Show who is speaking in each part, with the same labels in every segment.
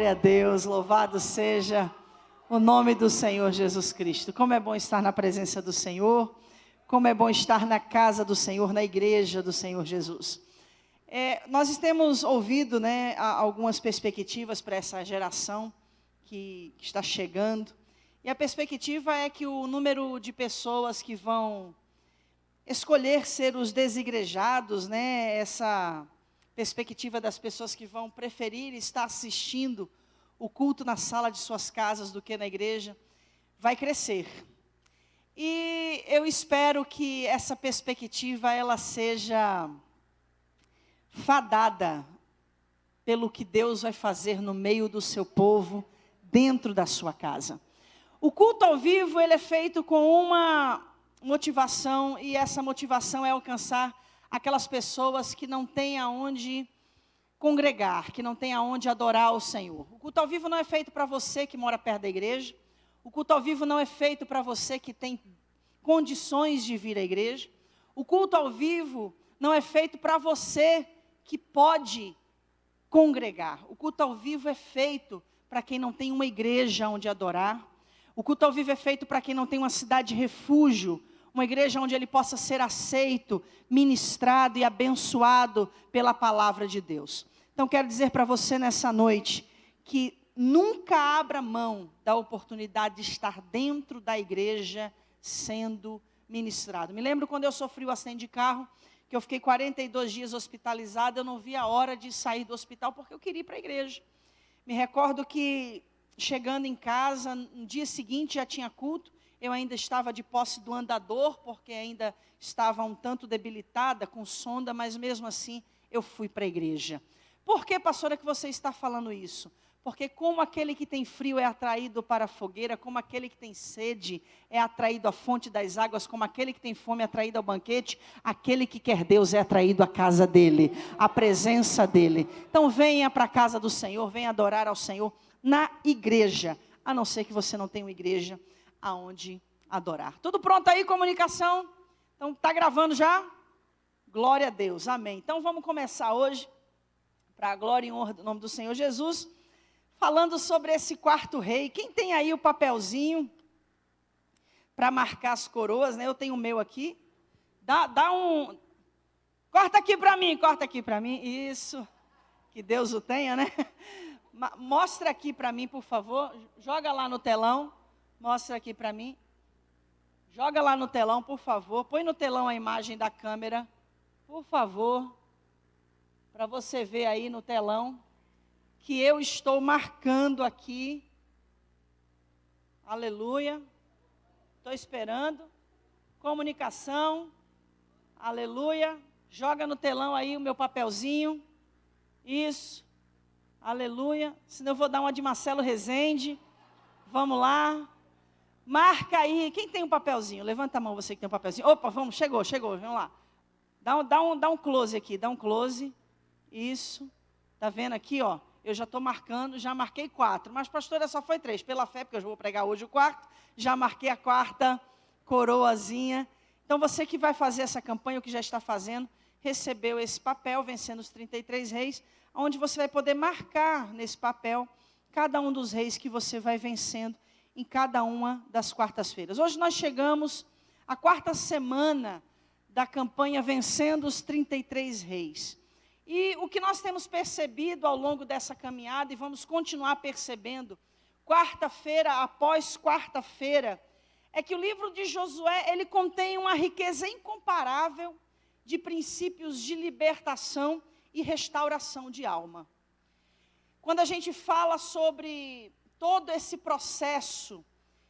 Speaker 1: Glória a Deus, louvado seja o nome do Senhor Jesus Cristo. Como é bom estar na presença do Senhor, como é bom estar na casa do Senhor, na igreja do Senhor Jesus. Nós temos ouvido, algumas perspectivas para essa geração que está chegando. E a perspectiva é que o número de pessoas que vão escolher ser os desigrejados, essa perspectiva das pessoas que vão preferir estar assistindo o culto na sala de suas casas do que na igreja, vai crescer. E eu espero que essa perspectiva ela seja fadada pelo que Deus vai fazer no meio do seu povo, dentro da sua casa. O culto ao vivo ele é feito com uma motivação, e essa motivação é alcançar aquelas pessoas que não têm aonde congregar, que não têm aonde adorar o Senhor. O culto ao vivo não é feito para você que mora perto da igreja. O culto ao vivo não é feito para você que tem condições de vir à igreja. O culto ao vivo não é feito para você que pode congregar. O culto ao vivo é feito para quem não tem uma igreja onde adorar. O culto ao vivo é feito para quem não tem uma cidade de refúgio, uma igreja onde ele possa ser aceito, ministrado e abençoado pela palavra de Deus. Então quero dizer para você nessa noite, que nunca abra mão da oportunidade de estar dentro da igreja sendo ministrado. Me lembro quando eu sofri o acidente de carro, que eu fiquei 42 dias hospitalizada, eu não vi a hora de sair do hospital, porque eu queria ir para a igreja. Me recordo que chegando em casa, no dia seguinte já tinha culto, eu ainda estava de posse do andador, porque ainda estava um tanto debilitada, com sonda, mas mesmo assim eu fui para a igreja. Por que, pastora, que você está falando isso? Porque como aquele que tem frio é atraído para a fogueira, como aquele que tem sede é atraído à fonte das águas, como aquele que tem fome é atraído ao banquete, aquele que quer Deus é atraído à casa dele, à presença dele. Então venha para a casa do Senhor, venha adorar ao Senhor na igreja, a não ser que você não tenha uma igreja aonde adorar. Tudo pronto aí, comunicação? Então, está gravando já? Glória a Deus, amém. Então, vamos começar hoje, para a glória e honra do nome do Senhor Jesus, falando sobre esse quarto rei. Quem tem aí o papelzinho para marcar as coroas, Eu tenho o meu aqui. Dá um... Corta aqui para mim, isso. Que Deus o tenha, Mostra aqui para mim, por favor. Joga lá no telão. Mostra aqui para mim. Joga lá no telão, por favor. Põe no telão a imagem da câmera, por favor. Para você ver aí no telão que eu estou marcando aqui. Aleluia. Estou esperando. Comunicação. Aleluia. Joga no telão aí o meu papelzinho. Isso. Aleluia. Senão eu vou dar uma de Marcelo Rezende. Vamos lá. Marca aí. Quem tem um papelzinho? Levanta a mão, você que tem um papelzinho. Opa, vamos, chegou. Vamos lá. Dá um close aqui. Dá um close. Isso. Tá vendo aqui, ó? Eu já estou marcando, já marquei 4. Mas, pastora, só foi 3. Pela fé, porque eu vou pregar hoje o quarto. Já marquei a 4ª coroazinha. Então, você que vai fazer essa campanha, o que já está fazendo, recebeu esse papel, Vencendo os 33 Reis, onde você vai poder marcar nesse papel cada um dos reis que você vai vencendo em cada uma das quartas-feiras. Hoje nós chegamos à 4ª semana da campanha Vencendo os 33 Reis. E o que nós temos percebido ao longo dessa caminhada, e vamos continuar percebendo, quarta-feira após quarta-feira, é que o livro de Josué, ele contém uma riqueza incomparável de princípios de libertação e restauração de alma. Quando a gente fala sobre todo esse processo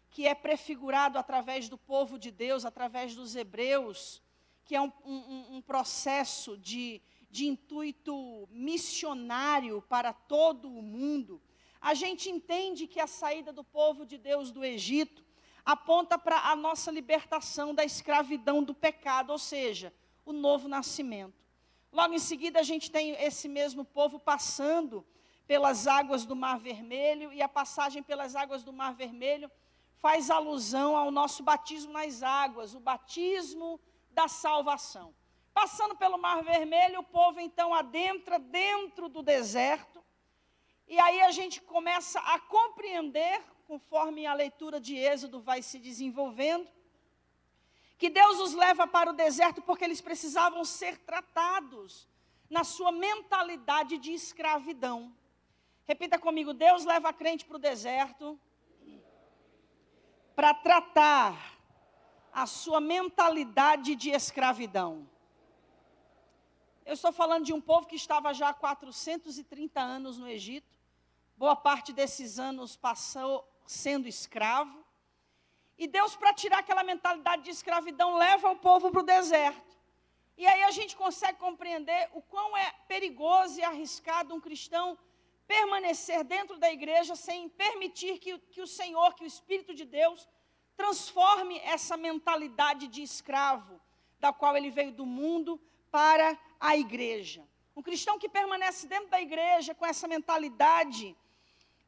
Speaker 1: que é prefigurado através do povo de Deus, através dos hebreus, que é um processo de intuito missionário para todo o mundo, a gente entende que a saída do povo de Deus do Egito aponta para a nossa libertação da escravidão do pecado, ou seja, o novo nascimento. Logo em seguida a gente tem esse mesmo povo passando pelas águas do Mar Vermelho, e a passagem pelas águas do Mar Vermelho faz alusão ao nosso batismo nas águas, o batismo da salvação. Passando pelo Mar Vermelho, o povo então adentra dentro do deserto, E aí a gente começa a compreender, conforme a leitura de Êxodo vai se desenvolvendo, que Deus os leva para o deserto porque eles precisavam ser tratados na sua mentalidade de escravidão. Repita comigo: Deus leva a crente para o deserto para tratar a sua mentalidade de escravidão. Eu estou falando de um povo que estava já há 430 anos no Egito. Boa parte desses anos passou sendo escravo. E Deus, para tirar aquela mentalidade de escravidão, leva o povo para o deserto. E aí a gente consegue compreender o quão é perigoso e arriscado um cristão permanecer dentro da igreja sem permitir que o Senhor, que o Espírito de Deus, transforme essa mentalidade de escravo, da qual ele veio do mundo para a igreja. Um cristão que permanece dentro da igreja com essa mentalidade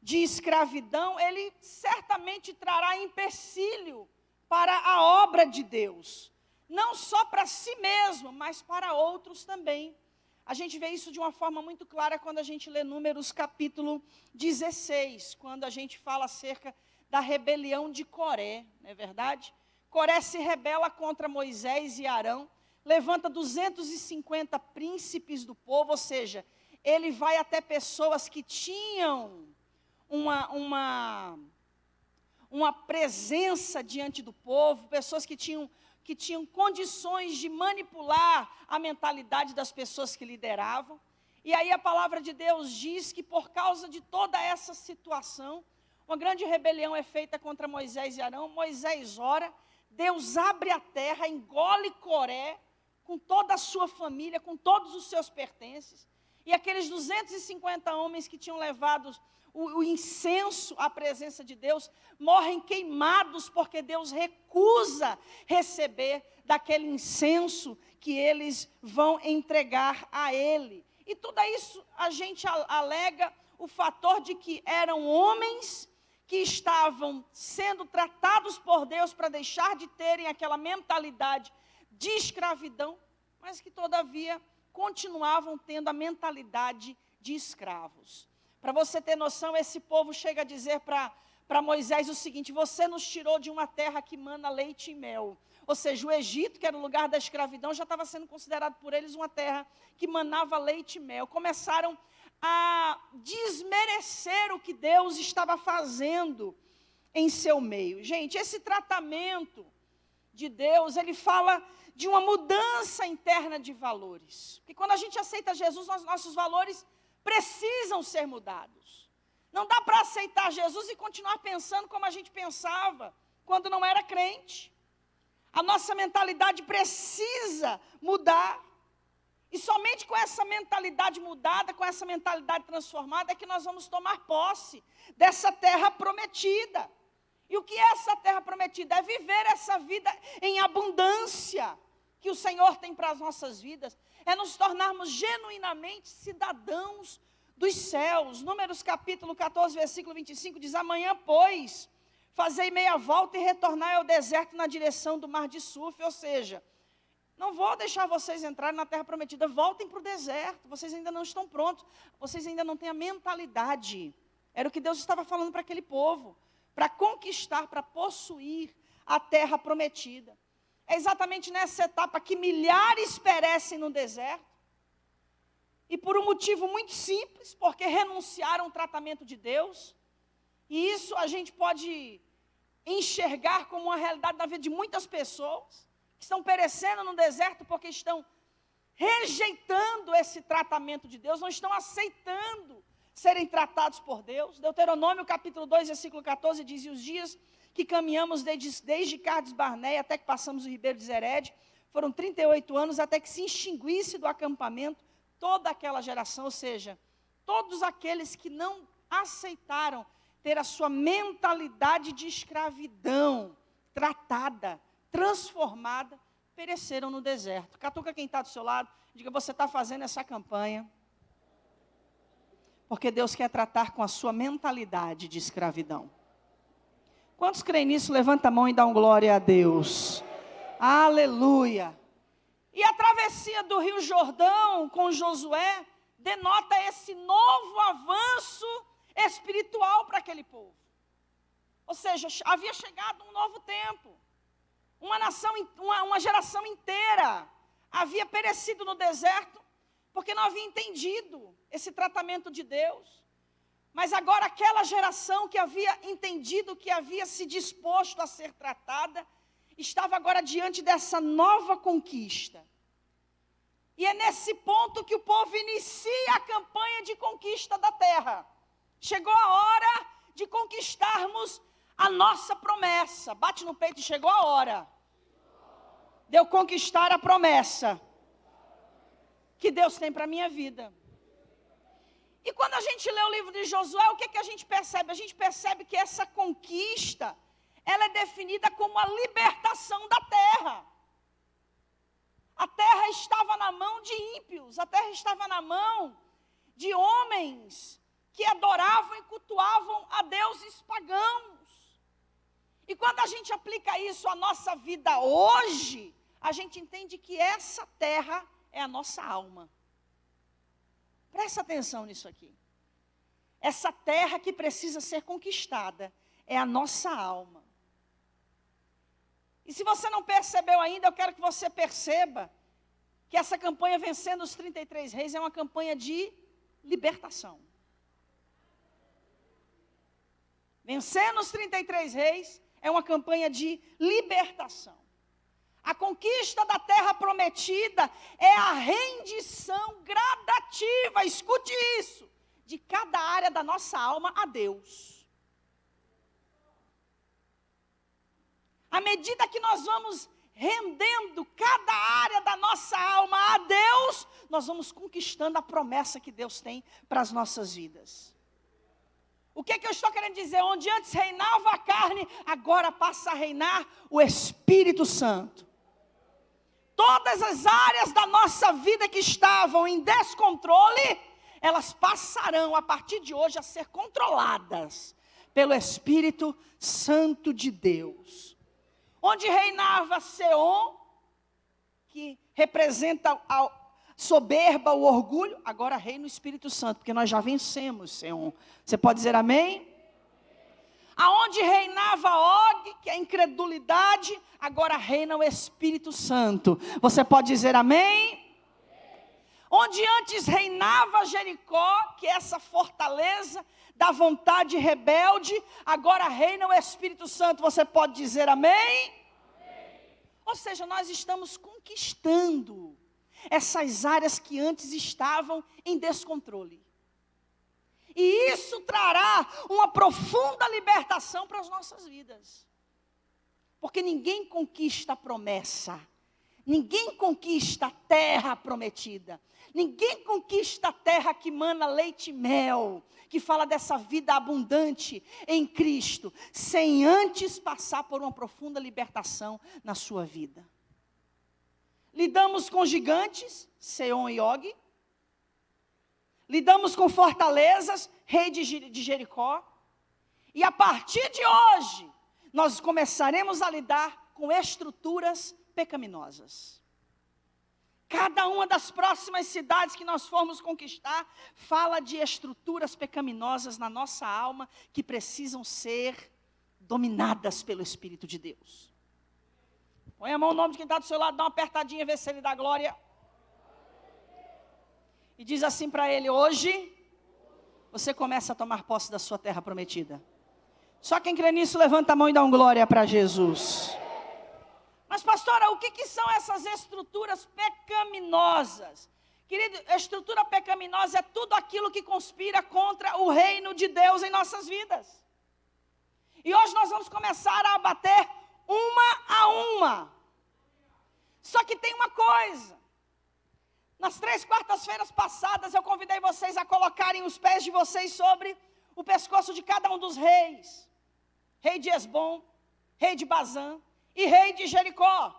Speaker 1: de escravidão, ele certamente trará empecilho para a obra de Deus. Não só para si mesmo, mas para outros também. A gente vê isso de uma forma muito clara quando a gente lê Números capítulo 16, quando a gente fala acerca da rebelião de Coré, não é verdade? Coré se rebela contra Moisés e Arão, levanta 250 príncipes do povo, ou seja, ele vai até pessoas que tinham uma presença diante do povo, pessoas que tinham condições de manipular a mentalidade das pessoas que lideravam. E aí a palavra de Deus diz que por causa de toda essa situação, uma grande rebelião é feita contra Moisés e Arão. Moisés ora, Deus abre a terra, engole Coré, com toda a sua família, com todos os seus pertences. E aqueles 250 homens que tinham levado o incenso à presença de Deus, morrem queimados, porque Deus recusa receber daquele incenso que eles vão entregar a Ele. E tudo isso a gente alega o fator de que eram homens que estavam sendo tratados por Deus para deixar de terem aquela mentalidade de escravidão, mas que todavia continuavam tendo a mentalidade de escravos. Para você ter noção, esse povo chega a dizer para Moisés o seguinte: você nos tirou de uma terra que mana leite e mel. Ou seja, o Egito, que era o lugar da escravidão, já estava sendo considerado por eles uma terra que manava leite e mel. Começaram a desmerecer o que Deus estava fazendo em seu meio. Gente, esse tratamento de Deus, ele fala de uma mudança interna de valores. Porque quando a gente aceita Jesus, nossos valores precisam ser mudados. Não dá para aceitar Jesus e continuar pensando como a gente pensava quando não era crente. A nossa mentalidade precisa mudar. E somente com essa mentalidade mudada, com essa mentalidade transformada, é que nós vamos tomar posse dessa terra prometida. E o que é essa terra prometida? É viver essa vida em abundância que o Senhor tem para as nossas vidas. É nos tornarmos genuinamente cidadãos dos céus. Números capítulo 14, versículo 25 diz: amanhã, pois, fazei meia volta e retornai ao deserto na direção do mar de Suf. Ou seja, não vou deixar vocês entrarem na terra prometida, voltem para o deserto, vocês ainda não estão prontos, vocês ainda não têm a mentalidade. Era o que Deus estava falando para aquele povo, para conquistar, para possuir a terra prometida. É exatamente nessa etapa que milhares perecem no deserto, e por um motivo muito simples, porque renunciaram ao tratamento de Deus. E isso a gente pode enxergar como uma realidade na vida de muitas pessoas, que estão perecendo no deserto porque estão rejeitando esse tratamento de Deus, não estão aceitando serem tratados por Deus. Deuteronômio capítulo 2, versículo 14 diz: e os dias que caminhamos desde Cades Barneia até que passamos o ribeiro de Zered, foram 38 anos, até que se extinguisse do acampamento toda aquela geração. Ou seja, todos aqueles que não aceitaram ter a sua mentalidade de escravidão tratada, transformada, pereceram no deserto. Catuca quem está do seu lado, diga: você está fazendo essa campanha porque Deus quer tratar com a sua mentalidade de escravidão. Quantos creem nisso? Levanta a mão e dá um glória a Deus. Aleluia. E a travessia do Rio Jordão com Josué denota esse novo avanço espiritual para aquele povo. Ou seja, havia chegado um novo tempo. Uma geração inteira havia perecido no deserto, porque não havia entendido esse tratamento de Deus. Mas agora aquela geração que havia entendido, que havia se disposto a ser tratada, estava agora diante dessa nova conquista. E é nesse ponto que o povo inicia a campanha de conquista da terra. Chegou a hora de conquistarmos a nossa promessa. Bate no peito, chegou a hora de eu conquistar a promessa que Deus tem para a minha vida. E quando a gente lê o livro de Josué, o que a gente percebe? A gente percebe que essa conquista, ela é definida como a libertação da terra. A terra estava na mão de ímpios, a terra estava na mão de homens que adoravam e cultuavam a deuses pagãos. E quando a gente aplica isso à nossa vida hoje, a gente entende que essa terra é a nossa alma. Presta atenção nisso aqui. Essa terra que precisa ser conquistada é a nossa alma. E se você não percebeu ainda, eu quero que você perceba que essa campanha Vencendo os 33 Reis é uma campanha de libertação. Vencendo os 33 Reis é uma campanha de libertação. A conquista da terra prometida é a rendição gradativa, escute isso, de cada área da nossa alma a Deus. À medida que nós vamos rendendo cada área da nossa alma a Deus, nós vamos conquistando a promessa que Deus tem para as nossas vidas. O que eu estou querendo dizer? Onde antes reinava a carne, agora passa a reinar o Espírito Santo. Todas as áreas da nossa vida que estavam em descontrole, elas passarão a partir de hoje a ser controladas pelo Espírito Santo de Deus. Onde reinava Seom, que representa a soberba, o orgulho, agora reina o Espírito Santo, porque nós já vencemos Seom. Você pode dizer amém? Aonde reinava Og, que é a incredulidade, agora reina o Espírito Santo. Você pode dizer amém? Onde antes reinava Jericó, que é essa fortaleza da vontade rebelde, agora reina o Espírito Santo. Você pode dizer amém? Ou seja, nós estamos conquistando essas áreas que antes estavam em descontrole. E isso trará uma profunda libertação para as nossas vidas. Porque ninguém conquista a promessa. Ninguém conquista a terra prometida. Ninguém conquista a terra que mana leite e mel, que fala dessa vida abundante em Cristo, sem antes passar por uma profunda libertação na sua vida. Lidamos com gigantes, Seom e Og. Lidamos com fortalezas, rei de Jericó. E a partir de hoje, nós começaremos a lidar com estruturas pecaminosas. Cada uma das próximas cidades que nós formos conquistar, fala de estruturas pecaminosas na nossa alma, que precisam ser dominadas pelo Espírito de Deus. Põe a mão no nome de quem está do seu lado, dá uma apertadinha, vê se ele dá glória. E diz assim para ele: hoje, você começa a tomar posse da sua terra prometida. Só quem crê nisso, levanta a mão e dá um glória para Jesus. Mas pastora, o que são essas estruturas pecaminosas? Querido, estrutura pecaminosa é tudo aquilo que conspira contra o reino de Deus em nossas vidas. E hoje nós vamos começar a abater uma a uma. Só que tem uma coisa. Nas 3 quartas-feiras passadas, eu convidei vocês a colocarem os pés de vocês sobre o pescoço de cada um dos reis. Rei de Esbom, rei de Bazã e rei de Jericó.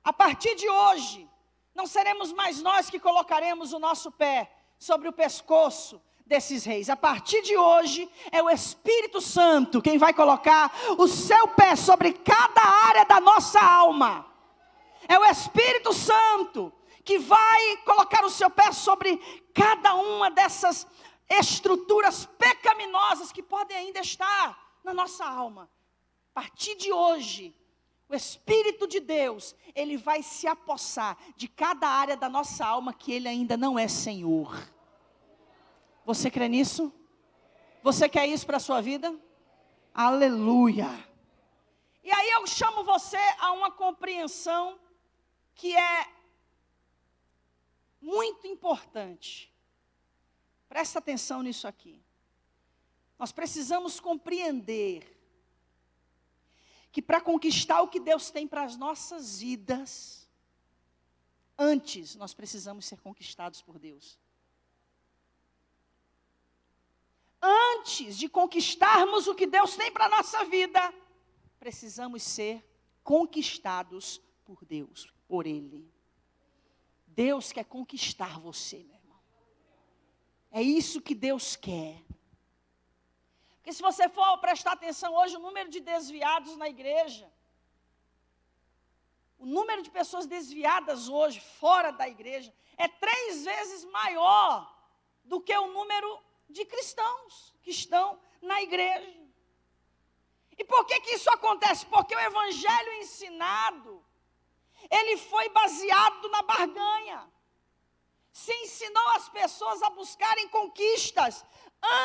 Speaker 1: A partir de hoje, não seremos mais nós que colocaremos o nosso pé sobre o pescoço desses reis. A partir de hoje, é o Espírito Santo quem vai colocar o seu pé sobre cada área da nossa alma. É o Espírito Santo que vai colocar o seu pé sobre cada uma dessas estruturas pecaminosas que podem ainda estar na nossa alma. A partir de hoje, o Espírito de Deus, Ele vai se apossar de cada área da nossa alma que Ele ainda não é Senhor. Você crê nisso? Você quer isso para a sua vida? Aleluia! E aí eu chamo você a uma compreensão que é muito importante. Presta atenção nisso aqui. Nós precisamos compreender que para conquistar o que Deus tem para as nossas vidas, antes nós precisamos ser conquistados por Deus. Antes de conquistarmos o que Deus tem para a nossa vida, precisamos ser conquistados por Deus, por Ele. Deus quer conquistar você, meu irmão. É isso que Deus quer. Porque se você for prestar atenção hoje, o número de desviados na igreja, o número de pessoas desviadas hoje, fora da igreja, é 3 vezes maior do que o número de cristãos que estão na igreja. E por que isso acontece? Porque o evangelho ensinado, ele foi baseado na barganha. Se ensinou as pessoas a buscarem conquistas,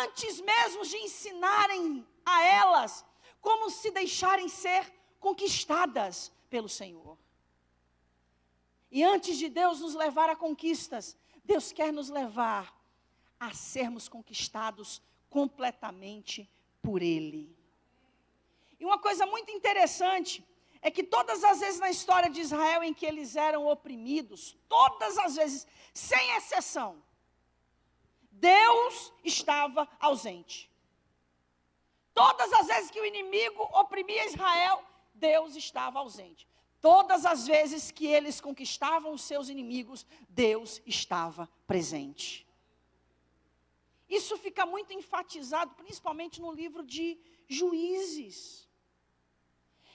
Speaker 1: antes mesmo de ensinarem a elas como se deixarem ser conquistadas pelo Senhor. E antes de Deus nos levar a conquistas, Deus quer nos levar a sermos conquistados completamente por Ele. E uma coisa muito interessante é que todas as vezes na história de Israel em que eles eram oprimidos, todas as vezes, sem exceção, Deus estava ausente. Todas as vezes que o inimigo oprimia Israel, Deus estava ausente. Todas as vezes que eles conquistavam os seus inimigos, Deus estava presente. Isso fica muito enfatizado, principalmente no livro de Juízes.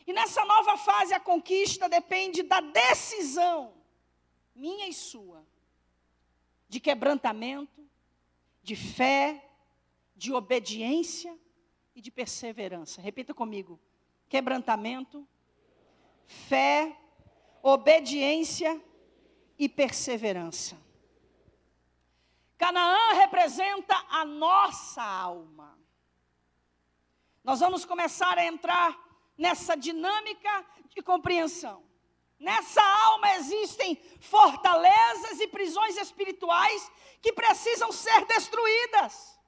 Speaker 1: E nessa nova fase, a conquista depende da decisão, minha e sua, de quebrantamento, de fé, de obediência e de perseverança. Repita comigo: quebrantamento, fé, obediência e perseverança. Canaã representa a nossa alma. Nós vamos começar a entrar nessa dinâmica de compreensão. Nessa alma existem fortalezas e prisões espirituais que precisam ser destruídas.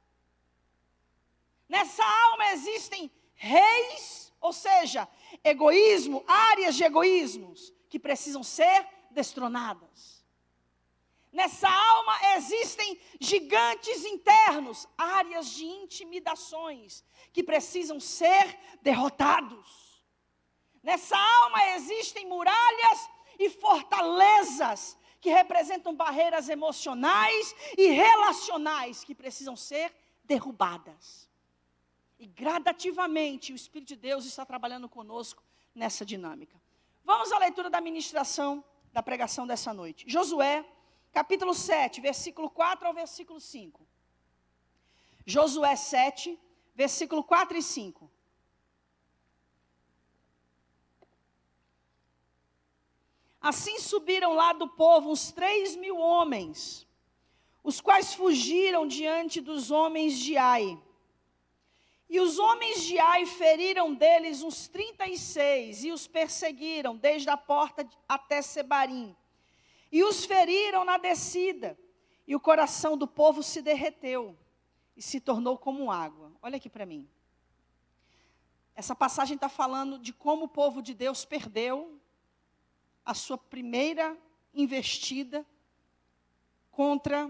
Speaker 1: Nessa alma existem reis, ou seja, egoísmo, áreas de egoísmos que precisam ser destronadas. Nessa alma existem gigantes internos, áreas de intimidações que precisam ser derrotados. Nessa alma existem muralhas e fortalezas que representam barreiras emocionais e relacionais que precisam ser derrubadas. E gradativamente o Espírito de Deus está trabalhando conosco nessa dinâmica. Vamos à leitura da ministração, da pregação dessa noite. Josué, capítulo 7, versículo 4 ao versículo 5. Josué 7, versículo 4 e 5. Assim subiram lá do povo uns 3.000 homens, os quais fugiram diante dos homens de Ai. E os homens de Ai feriram deles uns 36, e os perseguiram desde a porta até Sebarim. E os feriram na descida, e o coração do povo se derreteu, e se tornou como água. Olha aqui para mim. Essa passagem está falando de como o povo de Deus perdeu a sua primeira investida contra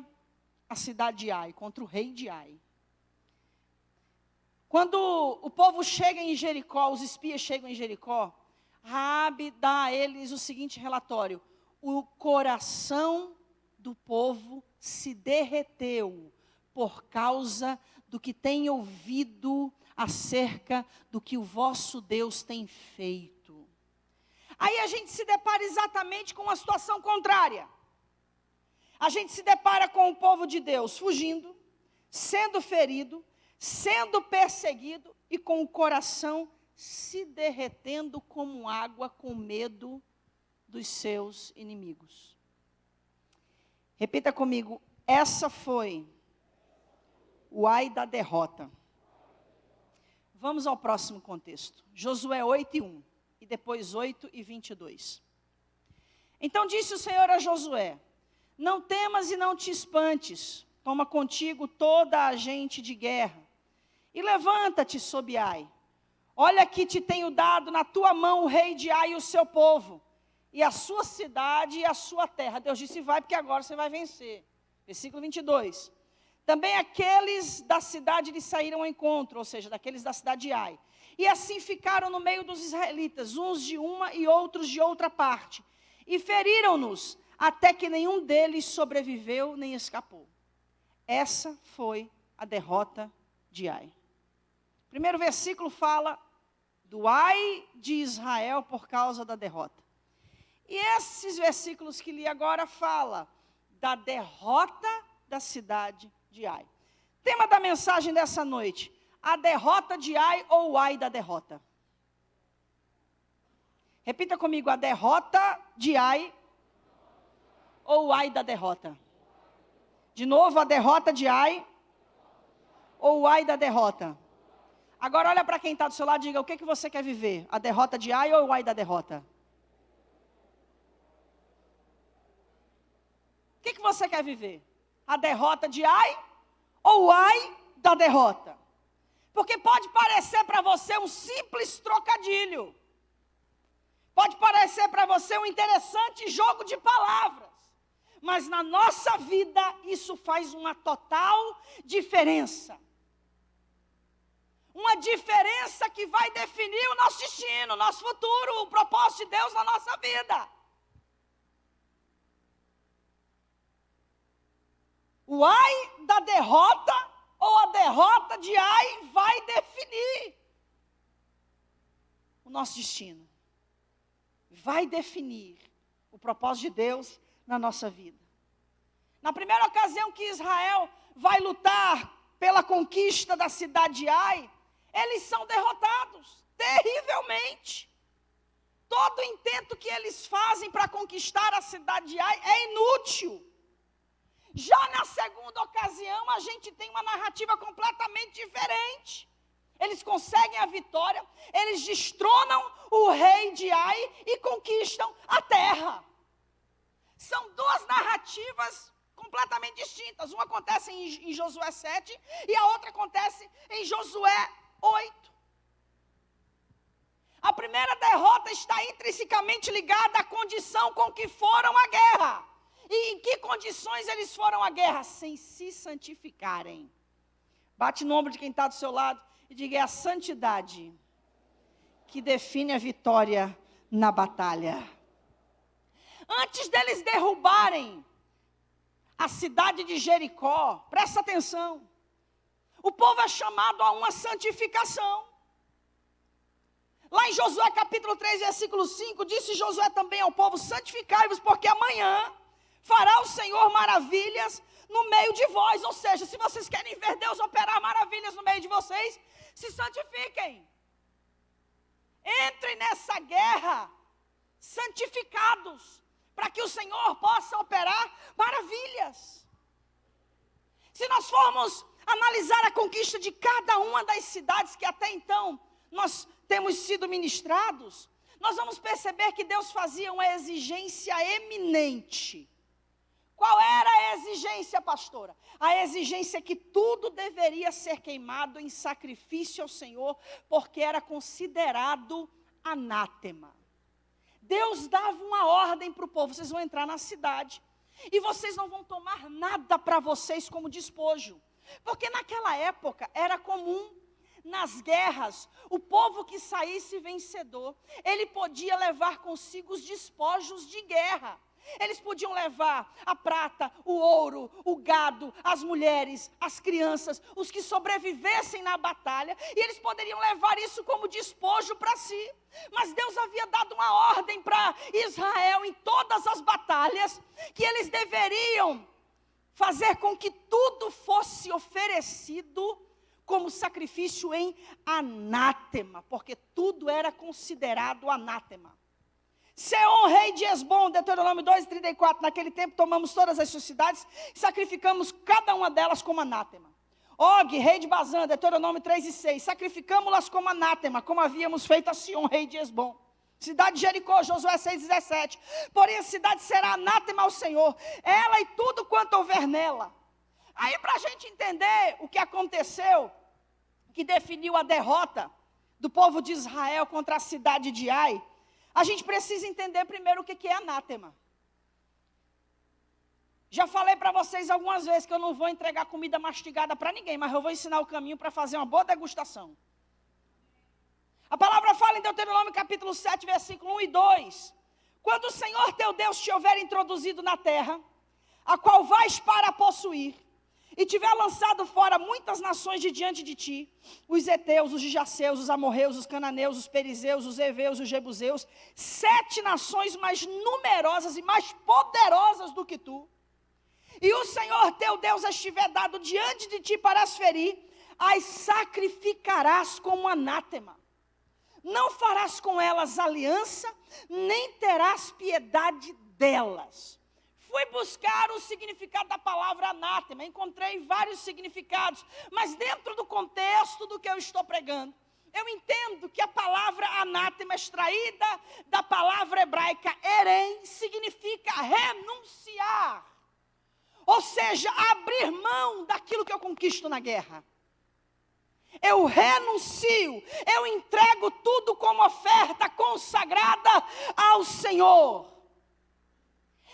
Speaker 1: a cidade de Ai, contra o rei de Ai. Quando o povo chega em Jericó, os espias chegam em Jericó, Raabe dá a eles o seguinte relatório: o coração do povo se derreteu por causa do que tem ouvido acerca do que o vosso Deus tem feito. Aí a gente se depara exatamente com uma situação contrária. A gente se depara com o povo de Deus fugindo, sendo ferido, sendo perseguido e com o coração se derretendo como água com medo dos seus inimigos. Repita comigo, essa foi o ai da derrota. Vamos ao próximo contexto. Josué 8:1 e depois 8:22. Então disse o Senhor a Josué: não temas e não te espantes, toma contigo toda a gente de guerra e levanta-te sob Ai. Olha que te tenho dado na tua mão o rei de Ai e o seu povo, e a sua cidade e a sua terra. Deus disse, vai, porque agora você vai vencer. Versículo 22. Também aqueles da cidade lhe saíram ao encontro, ou seja, daqueles da cidade de Ai. E assim ficaram no meio dos israelitas, uns de uma e outros de outra parte. E feriram-nos, até que nenhum deles sobreviveu nem escapou. Essa foi a derrota de Ai. O primeiro versículo fala do ai de Israel por causa da derrota. E esses versículos que li agora fala da derrota da cidade de Ai. Tema da mensagem dessa noite: a derrota de Ai ou o ai da derrota? Repita comigo, a derrota de Ai ou o ai da derrota? De novo, a derrota de Ai ou o ai da derrota? Agora olha para quem está do seu lado e diga, o que você quer viver? A derrota de Ai ou o ai da derrota? O que você quer viver? A derrota de Ai ou o ai da derrota? Porque pode parecer para você um simples trocadilho. Pode parecer para você um interessante jogo de palavras. Mas na nossa vida isso faz uma total diferença. Uma diferença que vai definir o nosso destino, o nosso futuro, o propósito de Deus na nossa vida. O ai da derrota ou a derrota de Ai vai definir o nosso destino. Vai definir o propósito de Deus na nossa vida. Na primeira ocasião que Israel vai lutar pela conquista da cidade de Ai, eles são derrotados terrivelmente. Todo o intento que eles fazem para conquistar a cidade de Ai é inútil. Já na segunda ocasião, a gente tem uma narrativa completamente diferente. Eles conseguem a vitória, eles destronam o rei de Ai e conquistam a terra. São duas narrativas completamente distintas. Uma acontece em Josué 7 e a outra acontece em Josué 8. A primeira derrota está intrinsecamente ligada à condição com que foram à guerra. E em que condições eles foram à guerra? Sem se santificarem. Bate no ombro de quem está do seu lado e diga, é a santidade que define a vitória na batalha. Antes deles derrubarem a cidade de Jericó, presta atenção, o povo é chamado a uma santificação. Lá em Josué capítulo 3, versículo 5, disse Josué também ao povo, santificai-vos, porque amanhã fará o Senhor maravilhas no meio de vós. Ou seja, se vocês querem ver Deus operar maravilhas no meio de vocês, se santifiquem. Entrem nessa guerra santificados, para que o Senhor possa operar maravilhas. Se nós formos analisar a conquista de cada uma das cidades que até então nós temos sido ministrados, nós vamos perceber que Deus fazia uma exigência eminente. Qual era a exigência, pastora? A exigência é que tudo deveria ser queimado em sacrifício ao Senhor, porque era considerado anátema. Deus dava uma ordem para o povo, vocês vão entrar na cidade, e vocês não vão tomar nada para vocês como despojo. Porque naquela época era comum, nas guerras, o povo que saísse vencedor, ele podia levar consigo os despojos de guerra. Eles podiam levar a prata, o ouro, o gado, as mulheres, as crianças, os que sobrevivessem na batalha, e eles poderiam levar isso como despojo para si. Mas Deus havia dado uma ordem para Israel em todas as batalhas, que eles deveriam fazer com que tudo fosse oferecido como sacrifício em anátema, porque tudo era considerado anátema. Sehon, rei de Hesbom, Deuteronômio 2:34, naquele tempo tomamos todas as suas cidades, sacrificamos cada uma delas como anátema. Og, rei de Bazã, Deuteronômio 3:6, sacrificamos-las como anátema, como havíamos feito a Sion, rei de Hesbom. Cidade de Jericó, Josué 6:17, porém a cidade será anátema ao Senhor, ela e tudo quanto houver nela. Aí para a gente entender o que aconteceu, que definiu a derrota do povo de Israel contra a cidade de Ai, a gente precisa entender primeiro o que é anátema. Já falei para vocês algumas vezes que eu não vou entregar comida mastigada para ninguém, mas eu vou ensinar o caminho para fazer uma boa degustação. A palavra fala em Deuteronômio capítulo 7, versículo 1 e 2. Quando o Senhor teu Deus te houver introduzido na terra, a qual vais para possuir, e tiver lançado fora muitas nações de diante de ti, os heteus, os gigaseus, os amorreus, os cananeus, os perizeus, os heveus, os jebuseus, 7 nações mais numerosas e mais poderosas do que tu, e o Senhor teu Deus as tiver dado diante de ti para as ferir, as sacrificarás como anátema. Não farás com elas aliança, nem terás piedade delas. Fui buscar o significado da palavra anátema, encontrei vários significados, mas dentro do contexto do que eu estou pregando, eu entendo que a palavra anátema, extraída da palavra hebraica erem, significa renunciar. Ou seja, abrir mão daquilo que eu conquisto na guerra. Eu renuncio, eu entrego tudo como oferta consagrada ao Senhor.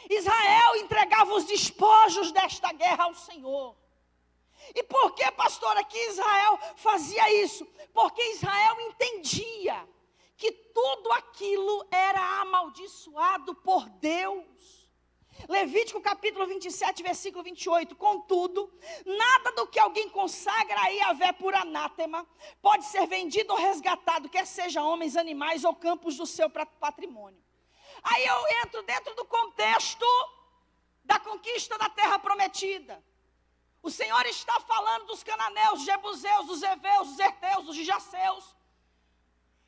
Speaker 1: Israel entregava os despojos desta guerra ao Senhor. E por que, pastora, que Israel fazia isso? Porque Israel entendia que tudo aquilo era amaldiçoado por Deus. Levítico capítulo 27, versículo 28. Contudo, nada do que alguém consagra a Yahvé por anátema pode ser vendido ou resgatado, quer seja homens, animais ou campos do seu patrimônio. Aí eu entro dentro do contexto da conquista da terra prometida. O Senhor está falando dos cananeus, dos jebuseus, dos heveus, dos heteus, dos gigaseus.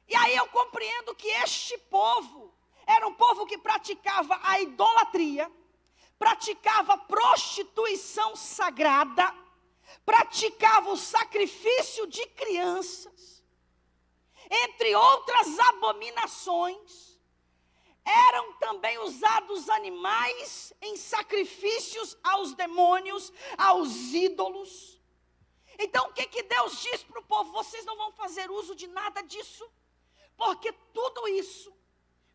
Speaker 1: E aí eu compreendo que este povo era um povo que praticava a idolatria, praticava prostituição sagrada, praticava o sacrifício de crianças, entre outras abominações. Eram também usados animais em sacrifícios aos demônios, aos ídolos. Então o que Deus diz para o povo? Vocês não vão fazer uso de nada disso, porque tudo isso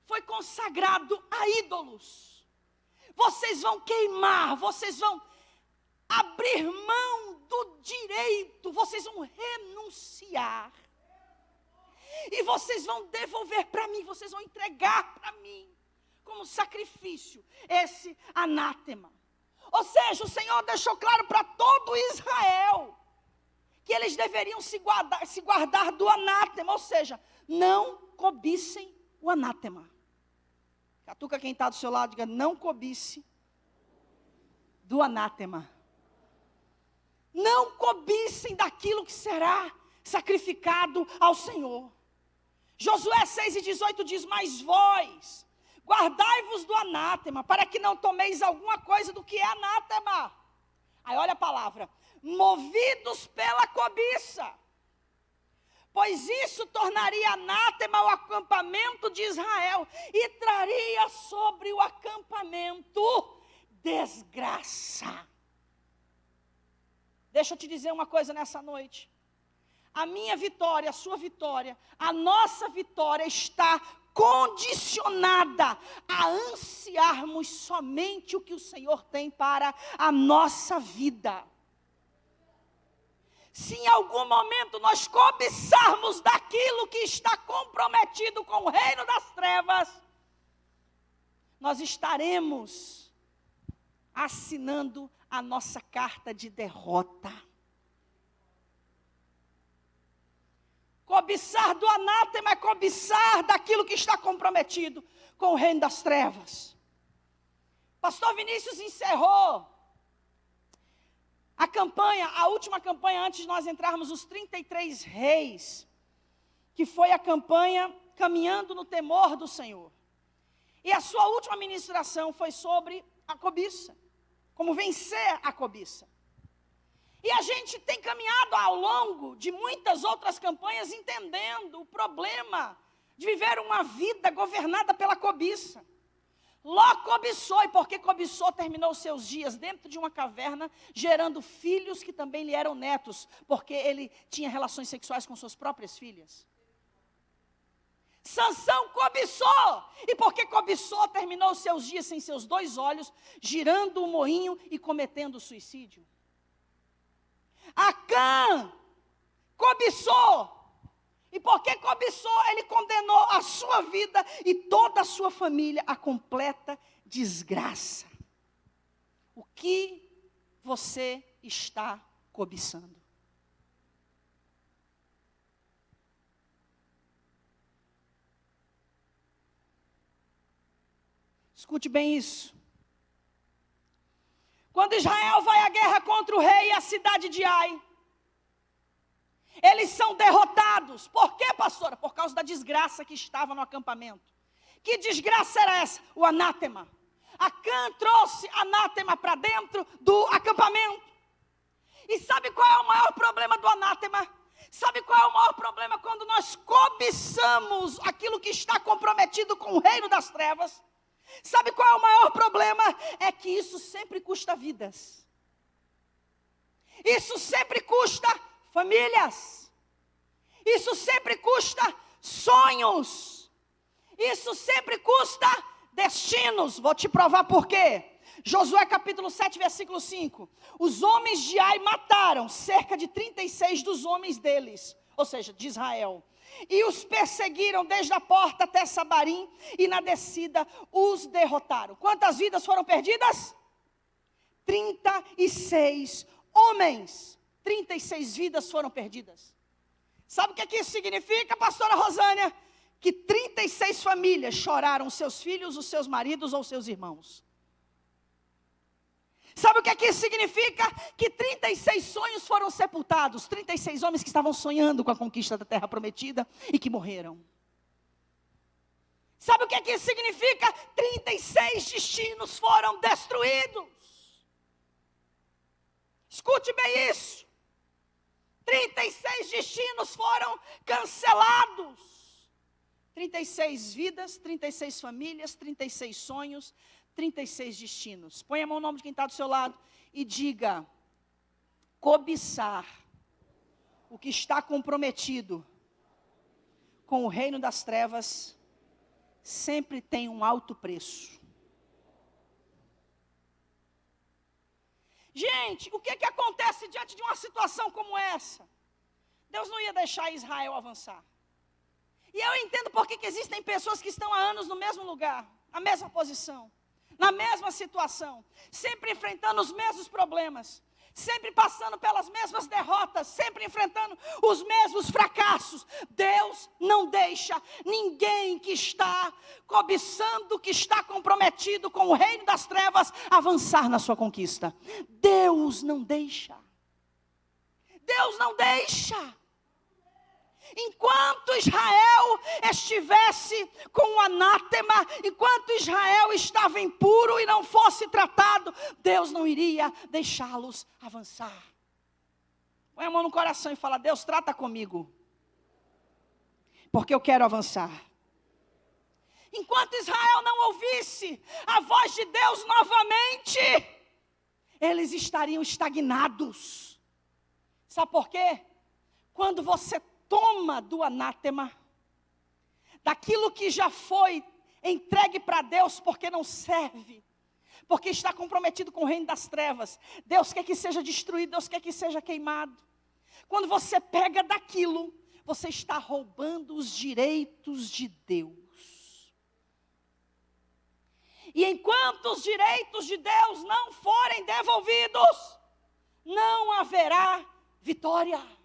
Speaker 1: foi consagrado a ídolos. Vocês vão queimar, vocês vão abrir mão do direito, vocês vão renunciar. E vocês vão devolver para mim, vocês vão entregar para mim, como sacrifício, esse anátema. Ou seja, o Senhor deixou claro para todo Israel, que eles deveriam se guardar do anátema. Ou seja, não cobicem o anátema. Catuca quem está do seu lado, diga, não cobice do anátema. Não cobicem daquilo que será sacrificado ao Senhor. Josué 6:18 diz, mas vós, guardai-vos do anátema, para que não tomeis alguma coisa do que é anátema. Aí olha a palavra, movidos pela cobiça. Pois isso tornaria anátema o acampamento de Israel, e traria sobre o acampamento desgraça. Deixa eu te dizer uma coisa nessa noite. A minha vitória, a sua vitória, a nossa vitória está condicionada a ansiarmos somente o que o Senhor tem para a nossa vida. Se em algum momento nós cobiçarmos daquilo que está comprometido com o reino das trevas, nós estaremos assinando a nossa carta de derrota. Cobiçar do anátema é cobiçar daquilo que está comprometido com o reino das trevas. Pastor Vinícius encerrou A campanha, a última campanha antes de nós entrarmos os 33 reis, que foi a campanha Caminhando no Temor do Senhor. E a sua última ministração foi sobre a cobiça, como vencer a cobiça. E a gente tem caminhado ao longo de muitas outras campanhas entendendo o problema de viver uma vida governada pela cobiça. Ló cobiçou, e porque cobiçou, terminou seus dias dentro de uma caverna, gerando filhos que também lhe eram netos, porque ele tinha relações sexuais com suas próprias filhas. Sansão cobiçou, e porque cobiçou, terminou seus dias sem seus 2 olhos, girando o moinho e cometendo suicídio. Acã cobiçou, e porque cobiçou, ele condenou a sua vida e toda a sua família a completa desgraça. O que você está cobiçando? Escute bem isso. Quando Israel vai à guerra contra o rei e a cidade de Ai, eles são derrotados. Por quê, pastora? Por causa da desgraça que estava no acampamento. Que desgraça era essa? O anátema. Acã trouxe anátema para dentro do acampamento. E sabe qual é o maior problema do anátema? Sabe qual é o maior problema quando nós cobiçamos aquilo que está comprometido com o reino das trevas? Sabe qual é o maior problema? É que isso sempre custa vidas. Isso sempre custa famílias. Isso sempre custa sonhos. Isso sempre custa destinos. Vou te provar por quê. Josué capítulo 7, versículo 5. Os homens de Ai mataram cerca de 36 dos homens deles, ou seja, de Israel. E os perseguiram desde a porta até Sabarim, e na descida os derrotaram. Quantas vidas foram perdidas? 36 homens. 36 vidas foram perdidas. Sabe o que isso significa, pastora Rosânia? Que 36 famílias choraram os seus filhos, os seus maridos ou seus irmãos. Sabe o que isso significa? Que 36 sonhos foram sepultados. 36 homens que estavam sonhando com a conquista da terra prometida e que morreram. Sabe o que isso significa? 36 destinos foram destruídos. Escute bem isso. 36 destinos foram cancelados. 36 vidas, 36 famílias, 36 sonhos, 36 destinos. Põe a mão no nome de quem está do seu lado e diga: cobiçar o que está comprometido com o reino das trevas sempre tem um alto preço. Gente, o que acontece diante de uma situação como essa? Deus não ia deixar Israel avançar. E eu entendo porque que existem pessoas que estão há anos no mesmo lugar, na mesma posição, na mesma situação, sempre enfrentando os mesmos problemas, sempre passando pelas mesmas derrotas, sempre enfrentando os mesmos fracassos. Deus não deixa ninguém que está cobiçando, que está comprometido com o reino das trevas, avançar na sua conquista. Deus não deixa. Deus não deixa. Enquanto Israel estivesse com o anátema, enquanto Israel estava impuro e não fosse tratado, Deus não iria deixá-los avançar. Põe a mão no coração e fala: Deus, trata comigo, porque eu quero avançar. Enquanto Israel não ouvisse a voz de Deus novamente, eles estariam estagnados. Sabe por quê? Quando você toma do anátema, daquilo que já foi entregue para Deus porque não serve, porque está comprometido com o reino das trevas, Deus quer que seja destruído, Deus quer que seja queimado. Quando você pega daquilo, você está roubando os direitos de Deus. E enquanto os direitos de Deus não forem devolvidos, não haverá vitória.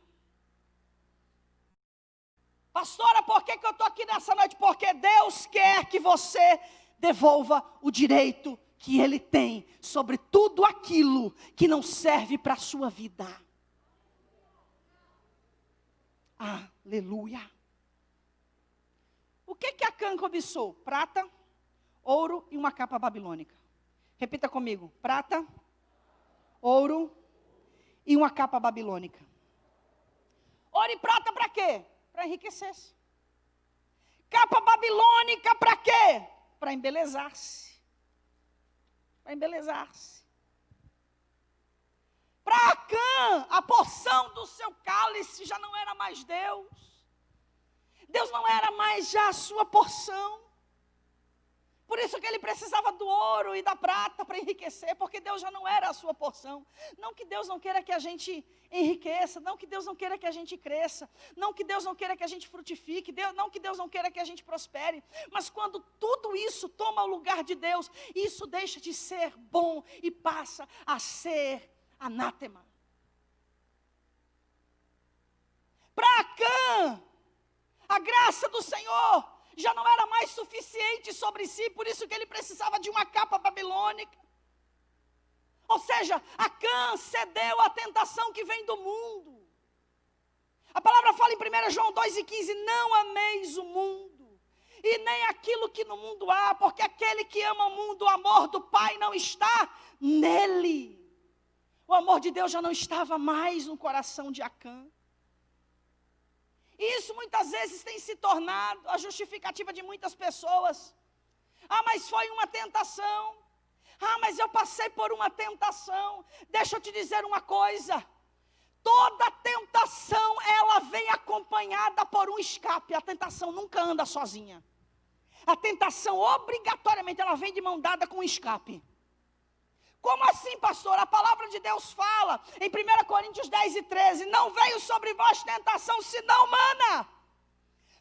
Speaker 1: Pastora, por que eu estou aqui nessa noite? Porque Deus quer que você devolva o direito que Ele tem sobre tudo aquilo que não serve para a sua vida. Aleluia. O que Acã cobiçou? Prata, ouro e uma capa babilônica. Repita comigo. Prata, ouro e uma capa babilônica. Ouro e prata para quê? Para enriquecer-se. Capa babilônica para quê? Para embelezar-se. Para embelezar-se. Para Acã, a porção do seu cálice já não era mais Deus. Deus não era mais já a sua porção. Por isso que ele precisava do ouro e da prata para enriquecer, porque Deus já não era a sua porção. Não que Deus não queira que a gente enriqueça, não que Deus não queira que a gente cresça, não que Deus não queira que a gente frutifique, não que Deus não queira que a gente prospere, mas quando tudo isso toma o lugar de Deus, isso deixa de ser bom e passa a ser anátema. Para Acã, a graça do Senhor já não era mais suficiente sobre si, por isso que ele precisava de uma capa babilônica. Ou seja, Acã cedeu à tentação que vem do mundo. A palavra fala em 1 João 2,15, não ameis o mundo, e nem aquilo que no mundo há, porque aquele que ama o mundo, o amor do Pai não está nele. O amor de Deus já não estava mais no coração de Acã. E isso muitas vezes tem se tornado a justificativa de muitas pessoas. Mas foi uma tentação. Mas eu passei por uma tentação. Deixa eu te dizer uma coisa. Toda tentação, ela vem acompanhada por um escape. A tentação nunca anda sozinha. A tentação, obrigatoriamente, ela vem de mão dada com um escape. Como assim, pastor? A palavra de Deus fala em 1 Coríntios 10:13, não veio sobre vós tentação senão humana,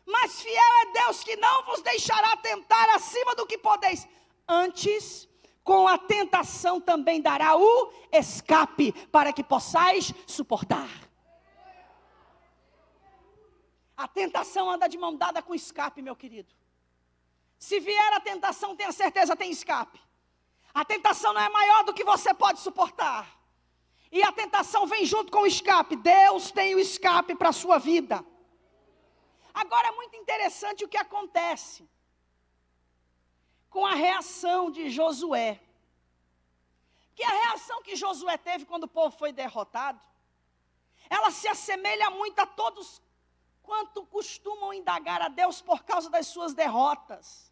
Speaker 1: mas fiel é Deus que não vos deixará tentar acima do que podeis. Antes, com a tentação também dará o escape, para que possais suportar. A tentação anda de mão dada com escape, meu querido. Se vier a tentação, tenha certeza, tem escape. A tentação não é maior do que você pode suportar. E a tentação vem junto com o escape. Deus tem o escape para a sua vida. Agora é muito interessante o que acontece com a reação de Josué. Que a reação que Josué teve quando o povo foi derrotado, ela se assemelha muito a todos quanto costumam indagar a Deus por causa das suas derrotas.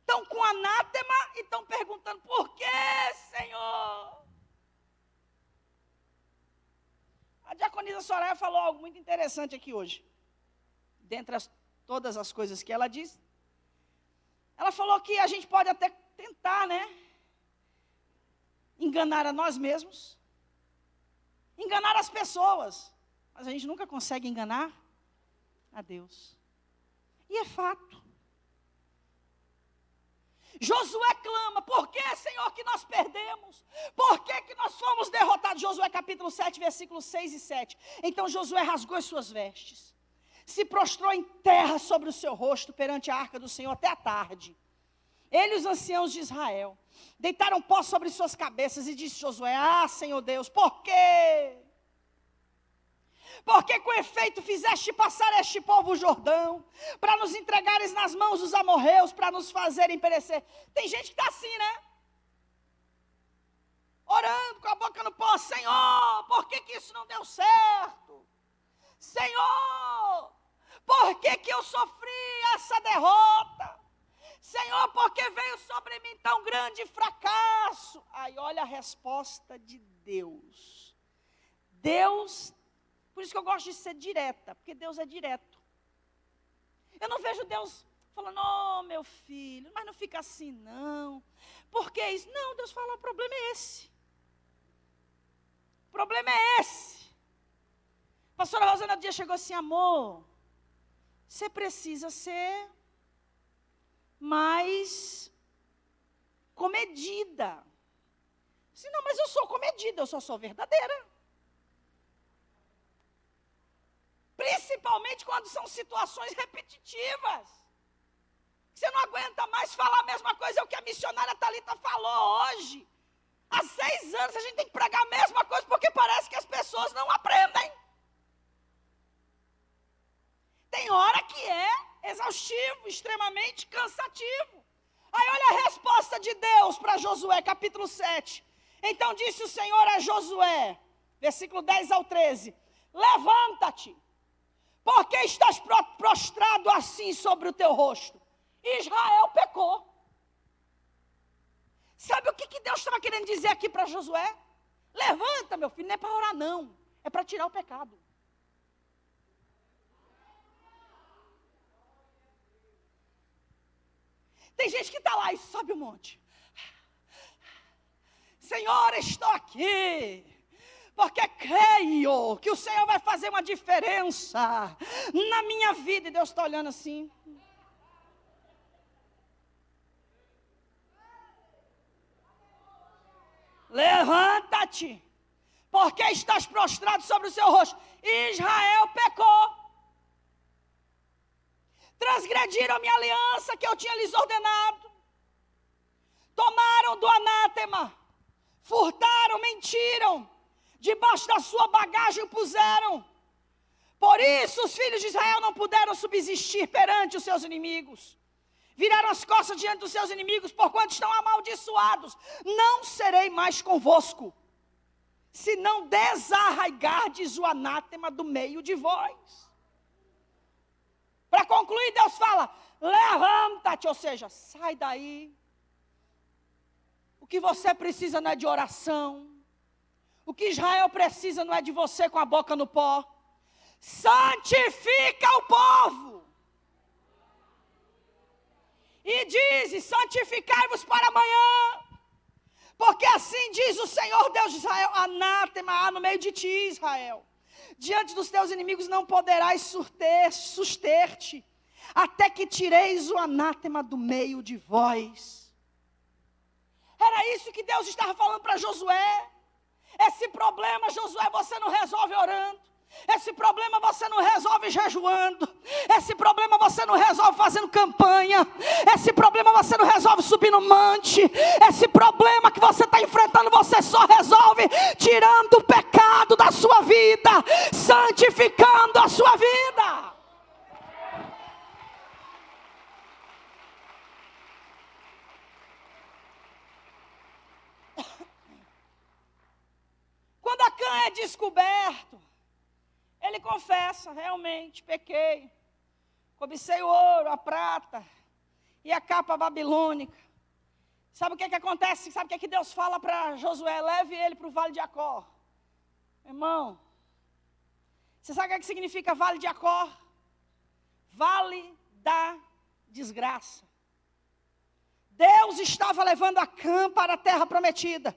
Speaker 1: Estão com anátema e estão perguntando, por que, Senhor? A diaconisa Soraya falou algo muito interessante aqui hoje. Dentre todas as coisas que ela disse, ela falou que a gente pode até tentar, né? Enganar a nós mesmos, enganar as pessoas, mas a gente nunca consegue enganar a Deus. E é fato. Josué clama, por que, Senhor, que nós perdemos? Por que nós fomos derrotados? Josué capítulo 7, versículos 6 e 7. Então Josué rasgou as suas vestes, se prostrou em terra sobre o seu rosto perante a arca do Senhor até a tarde. Ele e os anciãos de Israel deitaram pó sobre suas cabeças e disse Josué, Senhor Deus, por quê? Porque com efeito fizeste passar este povo o Jordão, para nos entregares nas mãos dos amorreus, para nos fazerem perecer. Tem gente que está assim, né? Orando com a boca no pó, Senhor, por que isso não deu certo? Senhor, por que eu sofri essa derrota? Senhor, por que veio sobre mim tão grande fracasso? Aí olha a resposta de Deus. Deus, por isso que eu gosto de ser direta, porque Deus é direto. Eu não vejo Deus falando, meu filho, mas não fica assim não. Por que isso? Não, Deus fala, o problema é esse. O problema é esse. A pastora Rosana um dia chegou assim, amor, você precisa ser mais comedida. Disse, não, mas eu sou comedida, eu só sou verdadeira. Principalmente quando são situações repetitivas. Você não aguenta mais falar a mesma coisa, é o que a missionária Thalita falou hoje. Há 6 anos a gente tem que pregar a mesma coisa, porque parece que as pessoas não aprendem. Tem hora que é exaustivo, extremamente cansativo. Aí olha a resposta de Deus para Josué, capítulo 7. Então disse o Senhor a Josué, versículo 10 ao 13: levanta-te, porque estás prostrado assim sobre o teu rosto. Israel pecou. Sabe o que Deus estava querendo dizer aqui para Josué? Levanta, meu filho, não é para orar não, é para tirar o pecado. Tem gente que está lá e sobe o monte. Senhor, estou aqui, porque creio que o Senhor vai fazer uma diferença na minha vida. E Deus está olhando assim. Levanta-te, porque estás prostrado sobre o seu rosto. Israel pecou. Transgrediram a minha aliança que eu tinha lhes ordenado. Tomaram do anátema. Furtaram, mentiram. Debaixo da sua bagagem o puseram. Por isso os filhos de Israel não puderam subsistir perante os seus inimigos. Viraram as costas diante dos seus inimigos, porquanto estão amaldiçoados. Não serei mais convosco, se não desarraigardes o anátema do meio de vós. Para concluir, Deus fala, levanta-te, ou seja, sai daí. O que você precisa não é de oração. O que Israel precisa não é de você com a boca no pó. Santifica o povo. E diz, santificai-vos para amanhã. Porque assim diz o Senhor Deus de Israel, anátema há no meio de ti, Israel. Diante dos teus inimigos não poderás suster-te, até que tireis o anátema do meio de vós. Era isso que Deus estava falando para Josué. Esse problema, Josué, você não resolve orando. Esse problema você não resolve jejuando. Esse problema você não resolve fazendo campanha. Esse problema você não resolve subir no monte. Esse problema que você está enfrentando, você só resolve tirando o pecado da sua vida, santificando a sua vida. Quando Acã é descoberto, ele confessa, realmente, pequei. Cobicei o ouro, a prata e a capa babilônica. Sabe o que acontece? Sabe o que Deus fala para Josué? Leve ele para o Vale de Acor. Irmão, você sabe o que significa Vale de Acor? Vale da desgraça. Deus estava levando Acã para a terra prometida.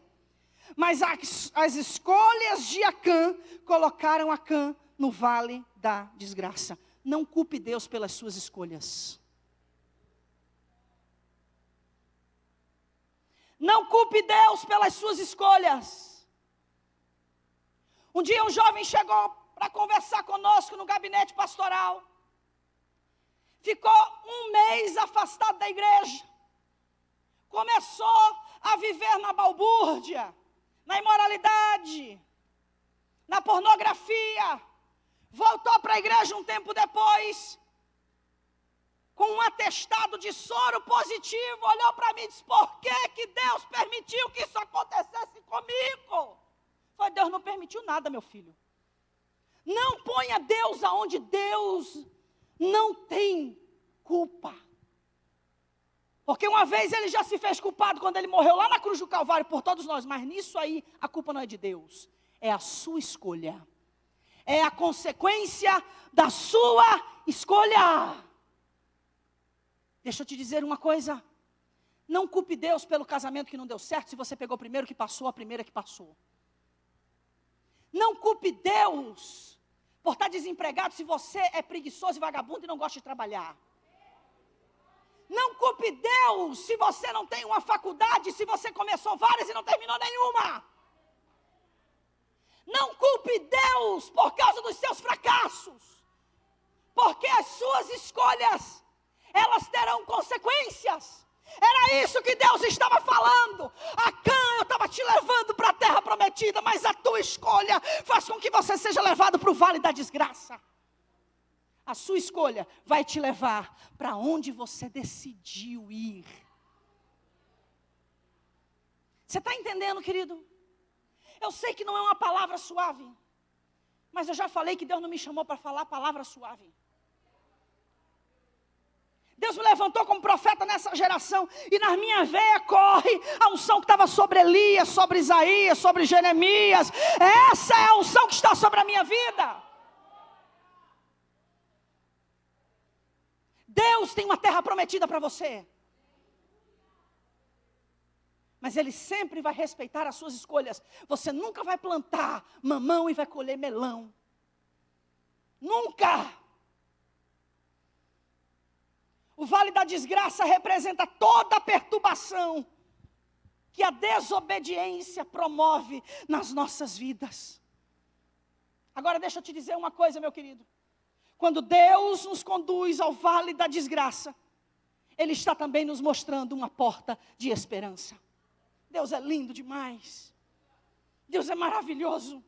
Speaker 1: Mas as escolhas de Acã colocaram Acã no vale da desgraça. Não culpe Deus pelas suas escolhas. Não culpe Deus pelas suas escolhas. Um dia um jovem chegou para conversar conosco no gabinete pastoral. Ficou 1 mês afastado da igreja. Começou a viver na balbúrdia, na imoralidade, na pornografia. Voltou para a igreja um tempo depois, com um atestado de soro positivo, olhou para mim e disse, por que Deus permitiu que isso acontecesse comigo? Falei, Deus não permitiu nada, meu filho. Não ponha Deus aonde Deus não tem culpa. Porque uma vez ele já se fez culpado quando ele morreu lá na cruz do Calvário por todos nós. Mas nisso aí a culpa não é de Deus. É a sua escolha. É a consequência da sua escolha. Deixa eu te dizer uma coisa. Não culpe Deus pelo casamento que não deu certo se você pegou o primeiro que passou, a primeira que passou. Não culpe Deus por estar desempregado se você é preguiçoso e vagabundo e não gosta de trabalhar. Não culpe Deus se você não tem uma faculdade, se você começou várias e não terminou nenhuma. Não culpe Deus por causa dos seus fracassos. Porque as suas escolhas, elas terão consequências. Era isso que Deus estava falando. Acã, eu estava te levando para a terra prometida, mas a tua escolha faz com que você seja levado para o vale da desgraça. A sua escolha vai te levar para onde você decidiu ir. Você está entendendo, querido? Eu sei que não é uma palavra suave, mas eu já falei que Deus não me chamou para falar palavra suave. Deus me levantou como profeta nessa geração, e na minha veia corre a unção que estava sobre Elias, sobre Isaías, sobre Jeremias. Essa é a unção que está sobre a minha vida. Deus tem uma terra prometida para você, mas Ele sempre vai respeitar as suas escolhas. Você nunca vai plantar mamão e vai colher melão. Nunca. O vale da desgraça representa toda a perturbação que a desobediência promove nas nossas vidas. Agora deixa eu te dizer uma coisa, meu querido. Quando Deus nos conduz ao vale da desgraça, Ele está também nos mostrando uma porta de esperança. Deus é lindo demais. Deus é maravilhoso.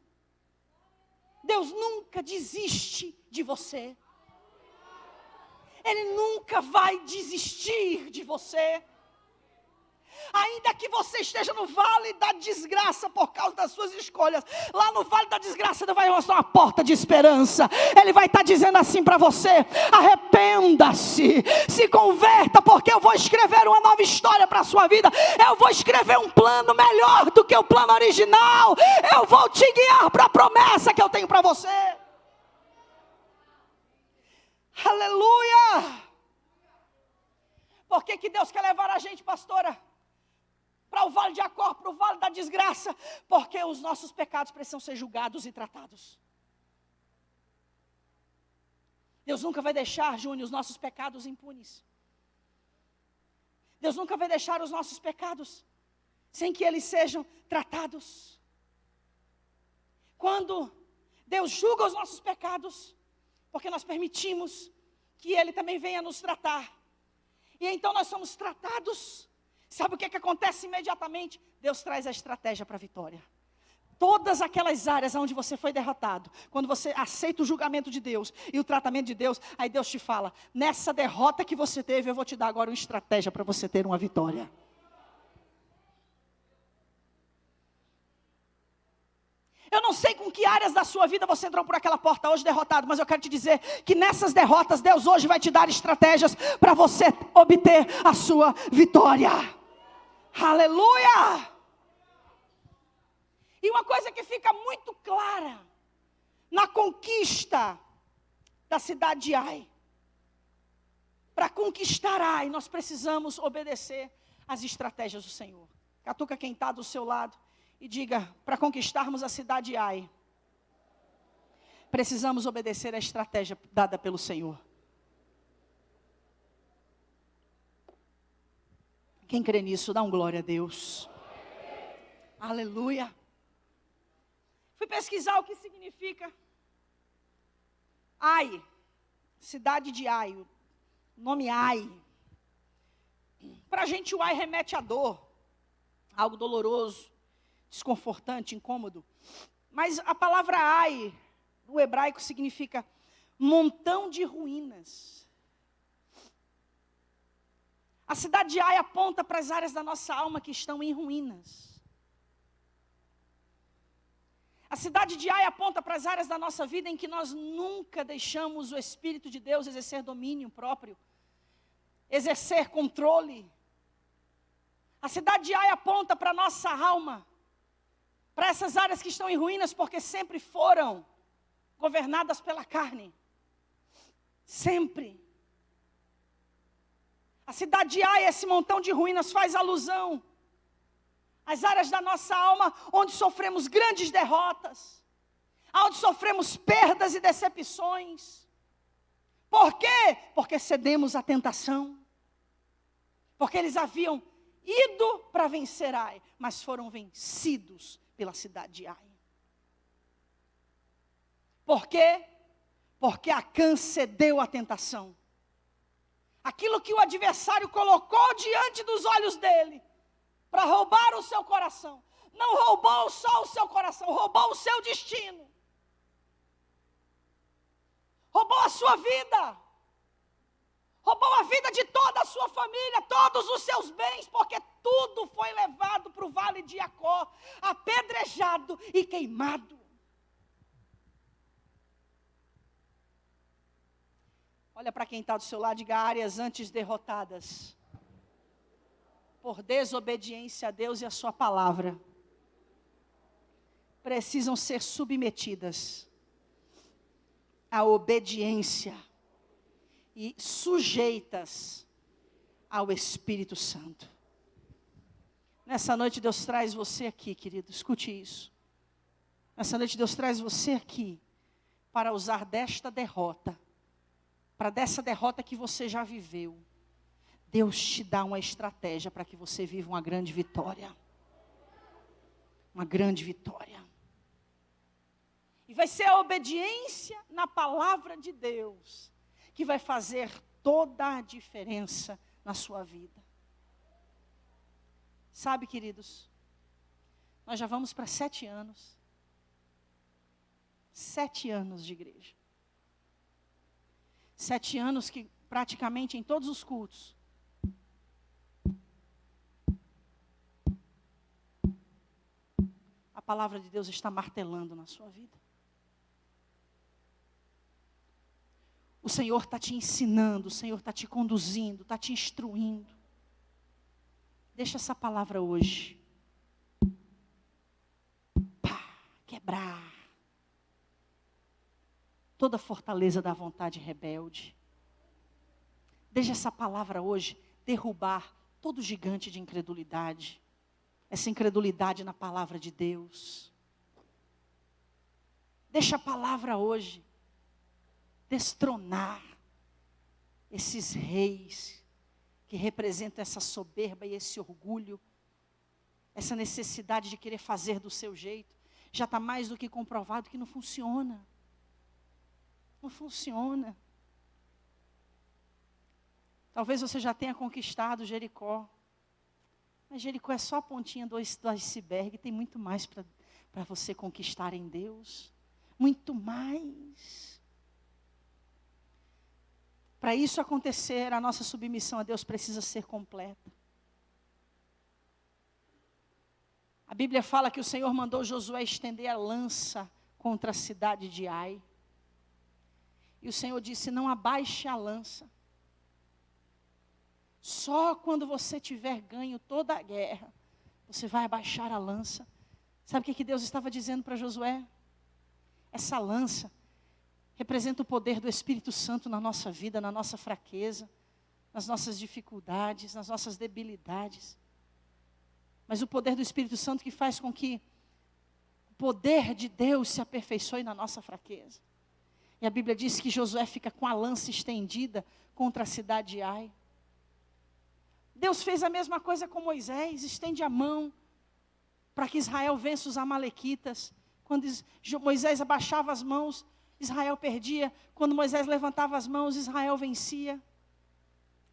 Speaker 1: Deus nunca desiste de você. Ele nunca vai desistir de você. Ainda que você esteja no vale da desgraça por causa das suas escolhas, lá no vale da desgraça Ele vai mostrar uma porta de esperança. Ele vai estar dizendo assim para você: arrependa-se, se converta, porque eu vou escrever uma nova história para a sua vida. Eu vou escrever um plano melhor do que o plano original. Eu vou te guiar para a promessa que eu tenho para você. Aleluia! Por que Deus quer levar a gente, pastora, para o vale de Acor, para o vale da desgraça? Porque os nossos pecados precisam ser julgados e tratados. Deus nunca vai deixar, Júnior, os nossos pecados impunes. Deus nunca vai deixar os nossos pecados sem que eles sejam tratados. Quando Deus julga os nossos pecados, porque nós permitimos que Ele também venha nos tratar, e então nós somos tratados. Sabe o que acontece imediatamente? Deus traz a estratégia para a vitória. Todas aquelas áreas onde você foi derrotado, quando você aceita o julgamento de Deus e o tratamento de Deus, aí Deus te fala: nessa derrota que você teve, eu vou te dar agora uma estratégia para você ter uma vitória. Eu não sei com que áreas da sua vida você entrou por aquela porta hoje derrotado, mas eu quero te dizer que nessas derrotas, Deus hoje vai te dar estratégias para você obter a sua vitória. Aleluia! E uma coisa que fica muito clara na conquista da cidade de Ai. Para conquistar Ai, nós precisamos obedecer às estratégias do Senhor. Catuca quem está do seu lado e diga: para conquistarmos a cidade de Ai, precisamos obedecer à estratégia dada pelo Senhor. Quem crê nisso, dá um glória a Deus. Aleluia. Fui pesquisar o que significa Ai, cidade de Ai, o nome Ai. Para a gente o Ai remete à dor, algo doloroso, desconfortante, incômodo. Mas a palavra Ai, no hebraico, significa montão de ruínas. A cidade de Ai aponta para as áreas da nossa alma que estão em ruínas. A cidade de Ai aponta para as áreas da nossa vida em que nós nunca deixamos o Espírito de Deus exercer domínio próprio, exercer controle. A cidade de Ai aponta para a nossa alma, para essas áreas que estão em ruínas, porque sempre foram governadas pela carne. Sempre. A cidade de Ai, esse montão de ruínas, faz alusão às áreas da nossa alma onde sofremos grandes derrotas, onde sofremos perdas e decepções. Por quê? Porque cedemos à tentação. Porque eles haviam ido para vencer Ai, mas foram vencidos pela cidade de Ai. Por quê? Porque Acã cedeu à tentação. aquilo que o adversário colocou diante dos olhos dele, para roubar o seu coração. Não roubou só o seu coração, roubou o seu destino. Roubou a sua vida. Roubou a vida de toda a sua família, todos os seus bens, porque tudo foi levado para o vale de Jacó, apedrejado e queimado. Olha para quem está do seu lado, diga: áreas antes derrotadas por desobediência a Deus e a sua palavra precisam ser submetidas à obediência e sujeitas ao Espírito Santo. Nessa noite Deus traz você aqui, querido, escute isso. Nessa noite Deus traz você aqui para usar desta derrota, para dessa derrota que você já viveu. Deus te dá uma estratégia para que você viva uma grande vitória. Uma grande vitória. E vai ser a obediência na palavra de Deus que vai fazer toda a diferença na sua vida. Sabe, queridos, nós já vamos para 7 anos. 7 anos de igreja. 7 anos que praticamente em todos os cultos a palavra de Deus está martelando na sua vida. O Senhor está te ensinando, o Senhor está te conduzindo, está te instruindo. Deixa essa palavra hoje quebrar toda a fortaleza da vontade rebelde. Deixa essa palavra hoje derrubar todo gigante de incredulidade. Essa incredulidade na palavra de Deus. Deixa a palavra hoje destronar esses reis que representam essa soberba e esse orgulho, essa necessidade de querer fazer do seu jeito. Já está mais do que comprovado que não funciona. Não funciona. Talvez você já tenha conquistado Jericó. Mas Jericó é só a pontinha do iceberg. Tem muito mais para você conquistar em Deus. Muito mais. Para isso acontecer, a nossa submissão a Deus precisa ser completa. A Bíblia fala que o Senhor mandou Josué estender a lança contra a cidade de Ai. E o Senhor disse: não abaixe a lança. Só quando você tiver ganho toda a guerra, você vai abaixar a lança. Sabe o que Deus estava dizendo para Josué? Essa lança representa o poder do Espírito Santo na nossa vida, na nossa fraqueza, nas nossas dificuldades, nas nossas debilidades. Mas o poder do Espírito Santo que faz com que o poder de Deus se aperfeiçoe na nossa fraqueza. E a Bíblia diz que Josué fica com a lança estendida contra a cidade de Ai. Deus fez a mesma coisa com Moisés, estende a mão para que Israel vença os amalequitas. Quando Moisés abaixava as mãos, Israel perdia. Quando Moisés levantava as mãos, Israel vencia.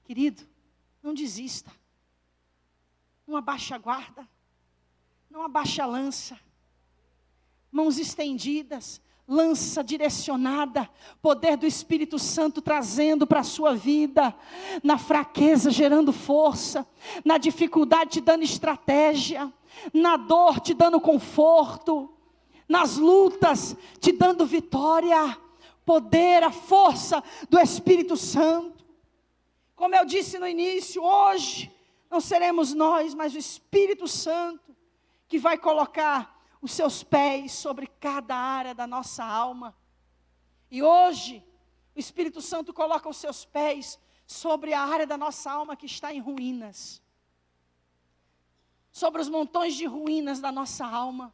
Speaker 1: Querido, não desista. Não abaixe a guarda. Não abaixe a lança. Mãos estendidas. Lança direcionada, poder do Espírito Santo trazendo para a sua vida, na fraqueza gerando força, na dificuldade te dando estratégia, na dor te dando conforto, nas lutas te dando vitória, poder, a força do Espírito Santo. Como eu disse no início, hoje não seremos nós, mas o Espírito Santo que vai colocar os seus pés sobre cada área da nossa alma. E hoje, o Espírito Santo coloca os seus pés sobre a área da nossa alma que está em ruínas. Sobre os montões de ruínas da nossa alma.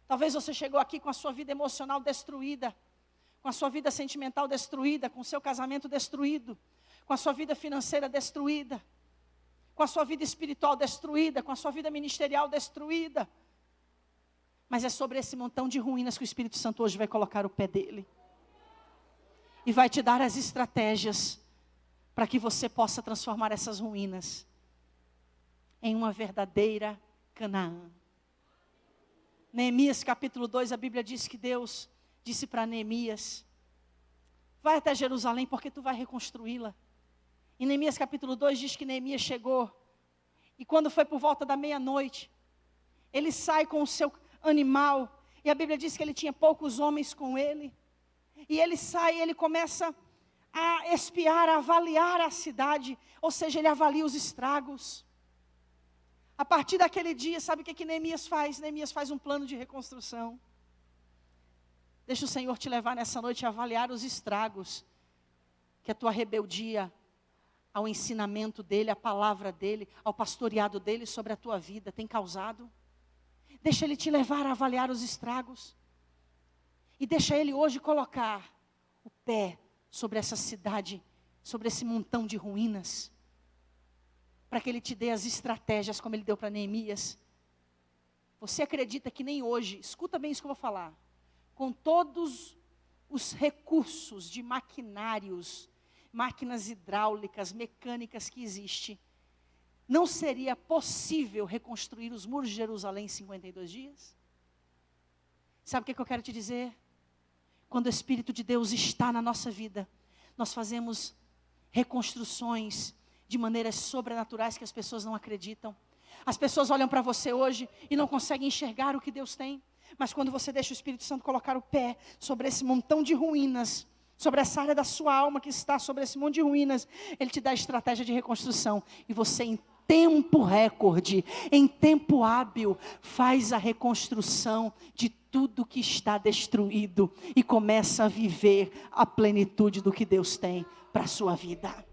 Speaker 1: Talvez você chegou aqui com a sua vida emocional destruída, com a sua vida sentimental destruída, com o seu casamento destruído, com a sua vida financeira destruída, com a sua vida espiritual destruída, com a sua vida ministerial destruída. Mas é sobre esse montão de ruínas que o Espírito Santo hoje vai colocar o pé dele. e vai te dar as estratégias para que você possa transformar essas ruínas em uma verdadeira Canaã. Neemias capítulo 2, a Bíblia diz que Deus disse para Neemias: vai até Jerusalém porque tu vai reconstruí-la. Em Neemias capítulo 2 diz que Neemias chegou, e quando foi por volta da meia-noite, ele sai com o seu animal, e a Bíblia diz que ele tinha poucos homens com ele, e ele sai e ele começa a espiar, a avaliar a cidade, ou seja, ele avalia os estragos. A partir daquele dia, sabe o que Neemias faz? Neemias faz um plano de reconstrução. Deixa o Senhor te levar nessa noite a avaliar os estragos que a tua rebeldia ao ensinamento dele, à palavra dele, ao pastoreado dele sobre a tua vida tem causado. Deixa ele te levar a avaliar os estragos. E deixa ele hoje colocar o pé sobre essa cidade, sobre esse montão de ruínas, para que ele te dê as estratégias como ele deu para Neemias. Você acredita que nem hoje, escuta bem isso que eu vou falar, com todos os recursos de maquinários, máquinas hidráulicas, mecânicas que existem, não seria possível reconstruir os muros de Jerusalém em 52 dias? Sabe o que eu quero te dizer? Quando o Espírito de Deus está na nossa vida, nós fazemos reconstruções de maneiras sobrenaturais que as pessoas não acreditam. As pessoas olham para você hoje e não conseguem enxergar o que Deus tem. Mas quando você deixa o Espírito Santo colocar o pé sobre esse montão de ruínas, sobre essa área da sua alma que está sobre esse monte de ruínas, Ele te dá a estratégia de reconstrução. E você, em tempo recorde, em tempo hábil, faz a reconstrução de tudo que está destruído e começa a viver a plenitude do que Deus tem para a sua vida.